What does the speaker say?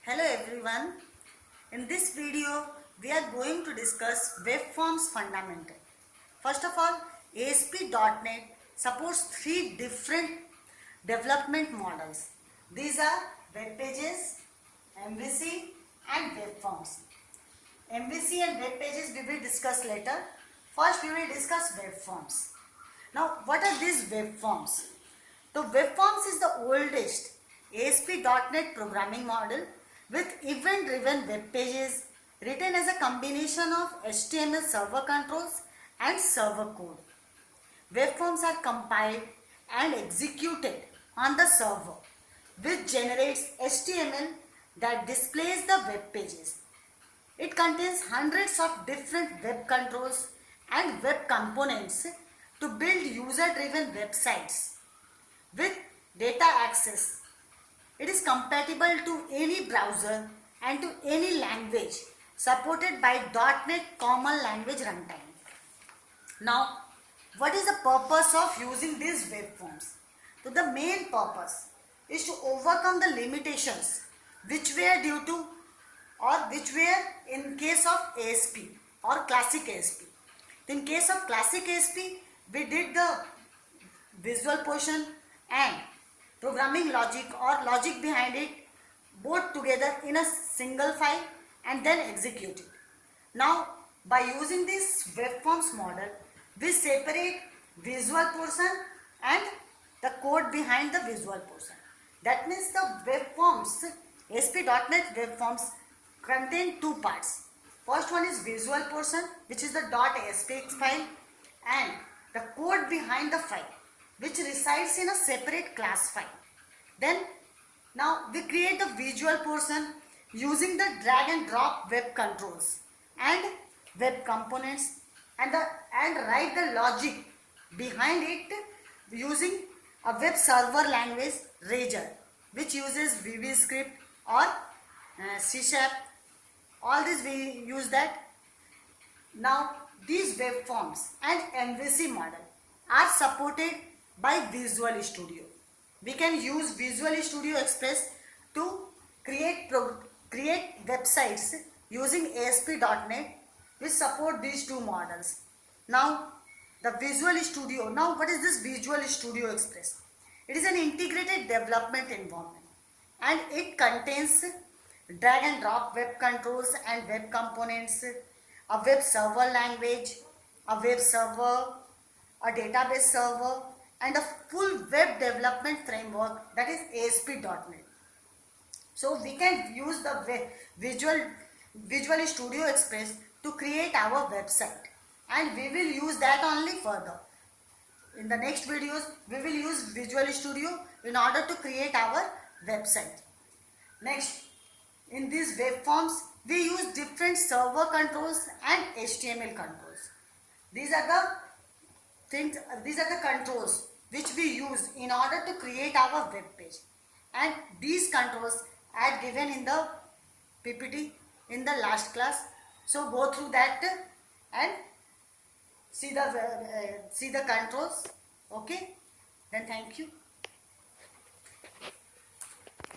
Hello everyone. In this video, we are going to discuss Webforms fundamental. First of all, ASP.NET supports three different development models. These are web pages, MVC and Webforms. MVC and web pages we will discuss later. First we will discuss Webforms. Now what are these Webforms? The Webforms is the oldest ASP.NET programming model with event-driven web pages written as a combination of HTML server controls and server code. Webforms are compiled and executed on the server, which generates HTML that displays the web pages. It contains hundreds of different web controls and web components to build user-driven websites with data access. It is compatible to any browser and to any language supported by .NET Common Language Runtime. Now, what is the purpose of using these webforms? So the main purpose is to overcome the limitations which were due to or which were in case of ASP or classic ASP. In case of classic ASP, we did the visual portion and programming logic or logic behind it both together in a single file and then execute it. Now by using this webforms model, we separate visual portion and the code behind the visual portion. That means the webforms, ASP.NET webforms contain two parts. First one is visual portion, which is the .aspx file, and the code behind the file, which resides in a separate class file. Then now we create the visual portion using the drag and drop web controls and web components and write the logic behind it using a web server language Rager, which uses VB script or C#. All this we use that. Now these webforms and MVC model are supported by Visual Studio. We can use Visual Studio Express to create websites using ASP.NET which support these two models. Now the Visual Studio. Now what is this Visual Studio Express? It is an integrated development environment and it contains drag and drop web controls and web components, a web server language, a web server, a database server, and a full web development framework, that is ASP.NET. So we can use the Visual Studio Express to create our website, and we will use that only further. In the next videos, we will use Visual Studio in order to create our website. Next, in these webforms, we use different server controls and HTML controls. These are the controls which we use in order to create our web page, and these controls are given in the PPT in the last class. So go through that and see the controls. Okay, then thank you.